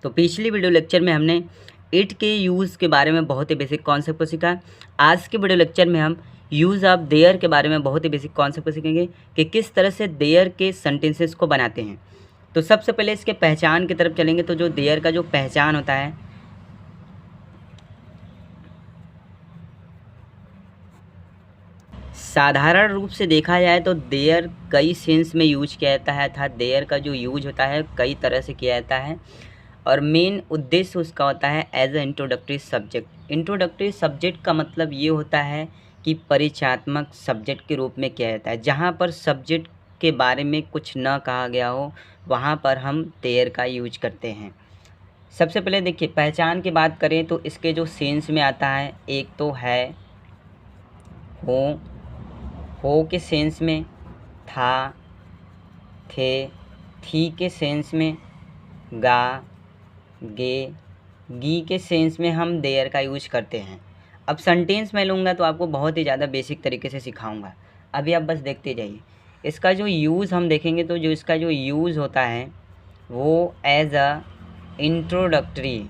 तो पिछली video lecture में हमने इट के यूज़ के बारे में बहुत ही बेसिक कॉन्सेप्ट को सीखा। आज के वीडियो लेक्चर में हम यूज़ ऑफ देयर के बारे में बहुत ही बेसिक कॉन्सेप्ट को सीखेंगे कि किस तरह से देयर के सेंटेंसेस को बनाते हैं। तो सबसे पहले इसके पहचान की तरफ चलेंगे। तो जो देयर का जो पहचान होता है, साधारण रूप से देखा जाए तो देयर कई सेंस में यूज किया जाता है, अर्थात देयर का जो यूज होता है कई तरह से किया जाता है और मेन उद्देश्य उसका होता है as a introductory subject. Introductory subject का मतलब ये होता है कि परिचयात्मक सब्जेक्ट के रूप में किया जाता है। जहाँ पर सब्जेक्ट के बारे में कुछ न कहा गया हो वहाँ पर हम देयर का यूज करते हैं। सबसे पहले देखिए पहचान की बात करें तो इसके जो सेंस में आता है, एक तो है हो के सेंस में, था, थे, थी के सेंस में, गा, गे, गी के सेंस में हम देयर का यूज करते हैं। अब सेंटेंस में लूँगा तो आपको बहुत ही ज़्यादा बेसिक तरीके से सिखाऊंगा, अभी आप बस देखते जाइए। इसका जो यूज़ हम देखेंगे तो जो इसका जो यूज़ होता है वो एज अ इंट्रोडक्टरी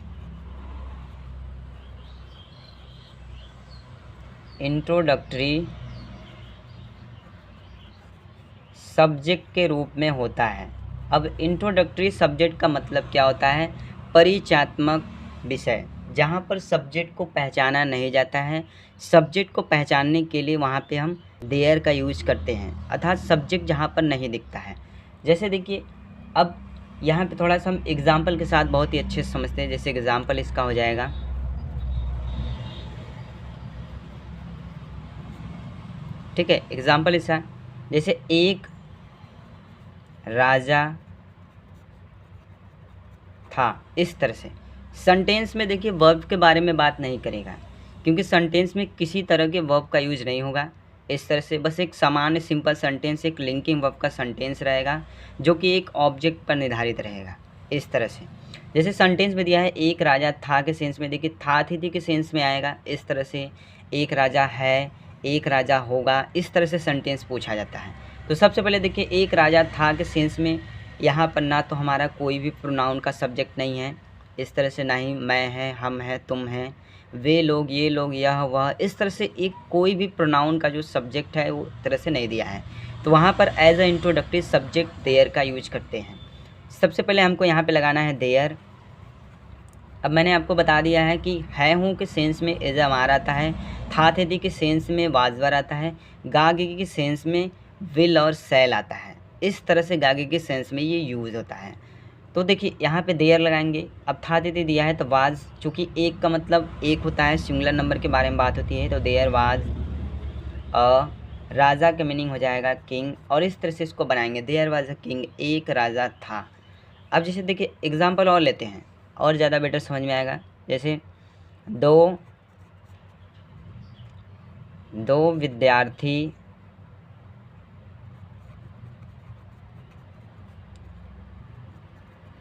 सब्जेक्ट के रूप में होता है। अब इंट्रोडक्टरी सब्जेक्ट का मतलब क्या होता है? परिचयात्मक विषय, जहाँ पर सब्जेक्ट को पहचाना नहीं जाता है। सब्जेक्ट को पहचानने के लिए वहाँ पे हम देयर का यूज करते हैं, अर्थात सब्जेक्ट जहाँ पर नहीं दिखता है। जैसे देखिए अब यहाँ पे थोड़ा सा हम एग्जाम्पल के साथ बहुत ही अच्छे से समझते हैं। जैसे एग्जाम्पल इसका हो जाएगा, ठीक है। एग्जाम्पल इसका जैसे एक राजा था, इस तरह से। सेंटेंस में देखिए वर्ब के बारे में बात नहीं करेगा क्योंकि सेंटेंस में किसी तरह के वर्ब का यूज नहीं होगा। इस तरह से बस एक सामान्य सिंपल सेंटेंस, एक लिंकिंग वर्ब का सेंटेंस रहेगा जो कि एक ऑब्जेक्ट पर निर्धारित रहेगा। इस तरह से जैसे सेंटेंस में दिया है एक राजा था के सेंस में, देखिए था थी के सेंस में आएगा। इस तरह से एक राजा है, एक राजा होगा, इस तरह से सेंटेंस पूछा जाता है। तो सबसे पहले देखिए एक राजा था के सेंस में यहाँ पर ना तो हमारा कोई भी प्रोनाउन का सब्जेक्ट नहीं है, इस तरह से ना ही मैं है, हम है, तुम है, वे लोग, ये लोग, यह वह, इस तरह से एक कोई भी प्रोनाउन का जो सब्जेक्ट है वो तरह से नहीं दिया है। तो वहाँ पर as a introductory subject there का यूज करते हैं। सबसे पहले हमको यहाँ पे लगाना है देयर। अब मैंने आपको बता दिया है कि है हूँ के सेंस में एज हमारा आता है, था थे के सेंस में वाजवर आता है, गा गे के सेंस में विल और सेल आता है। इस तरह से गागे के सेंस में ये यूज़ होता है। तो देखिए यहाँ पे देयर लगाएंगे। अब था दे दिया है तो वाज, चूँकि एक का मतलब एक होता है, सिंगुलर नंबर के बारे में बात होती है, तो देयर वाज अ राजा का मीनिंग हो जाएगा किंग, और इस तरह से इसको बनाएंगे। देयर वाज अ किंग, एक राजा था। अब जैसे देखिए एग्जाम्पल और लेते हैं और ज़्यादा बेटर समझ में आएगा। जैसे दो विद्यार्थी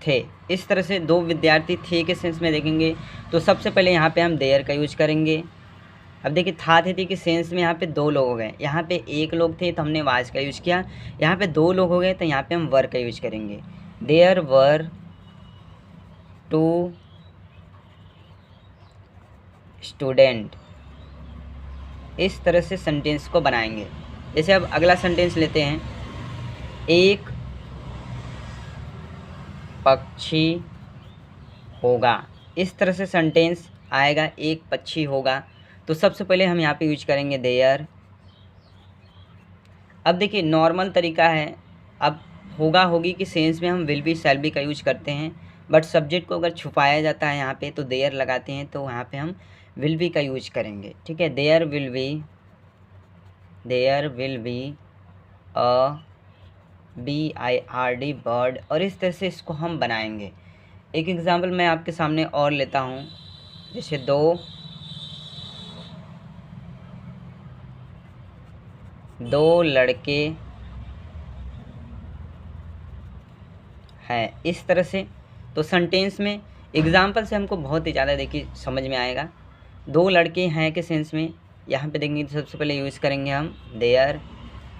थे, इस तरह से दो विद्यार्थी थे के सेंस में देखेंगे तो सबसे पहले यहाँ पे हम देयर का यूज करेंगे। अब देखिए था थे के सेंस में यहाँ पे दो लोग हो गए, यहाँ पे एक लोग थे तो हमने वाज का यूज किया, यहाँ पे दो लोग हो गए तो यहाँ पे हम वर का यूज करेंगे। देयर वर टू स्टूडेंट, इस तरह से सेंटेंस को बनाएंगे। जैसे अब अगला सेंटेंस लेते हैं, एक पक्षी होगा, इस तरह से सेंटेंस आएगा, एक पक्षी होगा। तो सबसे पहले हम यहाँ पे यूज करेंगे देयर। अब देखिए नॉर्मल तरीका है, अब होगा होगी कि सेंस में हम विल बी शैल बी का यूज करते हैं, बट सब्जेक्ट को अगर छुपाया जाता है यहाँ पे तो देयर लगाते हैं, तो यहाँ पे हम विल बी का यूज करेंगे, ठीक है। There will be a BIRD bird, और इस तरह से इसको हम बनाएंगे। एक एग्जांपल मैं आपके सामने और लेता हूँ, जैसे दो लड़के हैं, इस तरह से। तो सेंटेंस में एग्जांपल से हमको बहुत ही ज़्यादा देखिए समझ में आएगा। दो लड़के हैं के सेंस में यहाँ पे देखेंगे तो सबसे पहले यूज़ करेंगे हम देयर,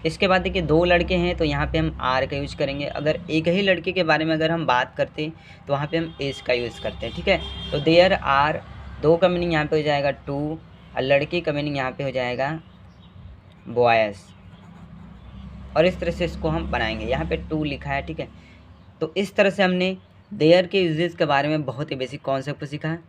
इसके बाद देखिए 2 लड़के हैं तो यहाँ पे हम आर का यूज करेंगे। अगर एक ही लड़के के बारे में अगर हम बात करते तो वहाँ पे हम इज़ का यूज़ करते हैं, ठीक है। तो देयर आर 2 का मीनिंग यहाँ पे हो जाएगा 2 और लड़के का मीनिंग यहाँ पे हो जाएगा बॉयज़। और इस तरह से इसको हम बनाएंगे। यहाँ पे 2 लिखा है, ठीक है। तो इस तरह से हमने देयर के यूजेस के बारे में बहुत ही बेसिक कॉन्सेप्ट को सीखा है।